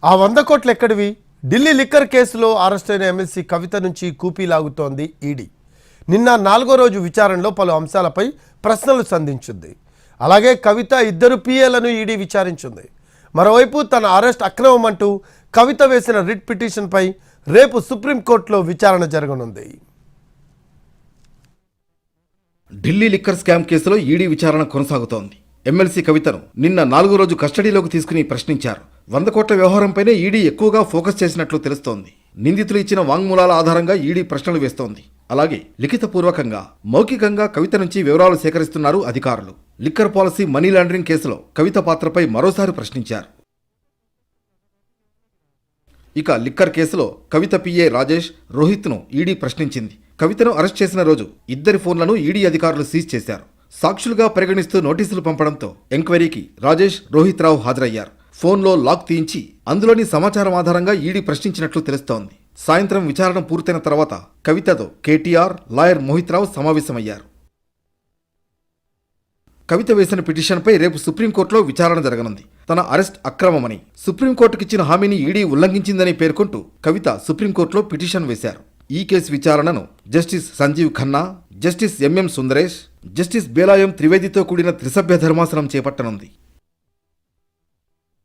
ఆ 100 కోట్లు ఎక్కడివి? ఢిల్లీ లిక్కర్ కేసులో అరెస్ట్ అయిన ఎమ్మెల్సీ కవిత నుంచి కూపీ లాగుతోంది ఈడీ. నిన్న 4వ రోజు విచారణలో పలు అంశాలపై ప్రశ్నలు సంధించింది. అలాగే కవిత ఇద్దరు పిఏలను ఈడీ విచారించింది. మరోవైపు తన అరెస్ట్ అక్రమం అంటూ కవిత వేసిన రిట్ పిటిషన్పై రేపు సుప్రీంకోర్టులో విచారణ జరగనుంది. ఢిల్లీ లిక్కర్ స్కామ్ కేసులో ఈడీ విచారణ కొనసాగుతోంది. ఎమ్మెల్సీ కవితను నిన్న 4వ రోజు కస్టడీలోకి తీసుకుని ప్రశ్నించారు. 100 కోట్ల వ్యవహారంపైనే ఈడీ ఎక్కువగా ఫోకస్ చేసినట్లు తెలుస్తోంది. నిందితులు ఇచ్చిన వాంగ్మూలాల ఆధారంగా ఈడీ ప్రశ్నలు వేస్తోంది. అలాగే లిఖితపూర్వకంగా, మౌఖికంగా కవిత నుంచి వివరాలు సేకరిస్తున్నారు అధికారులు. లిక్కర్ పాలసీ, మనీ లాండరింగ్ కేసులో కవిత పాత్రపై మరోసారి ప్రశ్నించారు. ఇక లిక్కర్ కేసులో కవిత పిఏ రాజేష్, రోహిత్ను ఈడీ ప్రశ్నించింది. కవితను అరెస్ట్ చేసిన రోజు ఇద్దరి ఫోన్లను ఈడీ అధికారులు సీజ్ చేశారు. సాక్షులుగా పరిగణిస్తూ నోటీసులు పంపడంతో ఎంక్వైరీకి రాజేష్, రోహిత్ రావు హాజరయ్యారు. ఫోన్లో లాక్ తీయించి అందులోని సమాచారం ఆధారంగా ఈడీ ప్రశ్నించినట్లు తెలుస్తోంది. సాయంత్రం విచారణ పూర్తయిన తర్వాత కవితతో కేటీఆర్, లాయర్ మోహిత్ రావు సమావేశమయ్యారు. కవిత వేసిన పిటిషన్పై రేపు సుప్రీంకోర్టులో విచారణ జరగనుంది. తన అరెస్ట్ అక్రమమని, సుప్రీంకోర్టుకిచ్చిన హామీని ఈడీ ఉల్లంఘించిందని పేర్కొంటూ కవిత సుప్రీంకోర్టులో పిటిషన్ వేశారు. ఈ కేసు విచారణను justice Sanjiv Khanna, justice MM Sundaresh, justice Bela M త్రివేదితో కూడిన త్రిసభ్య ధర్మాసనం చేపట్టనుంది.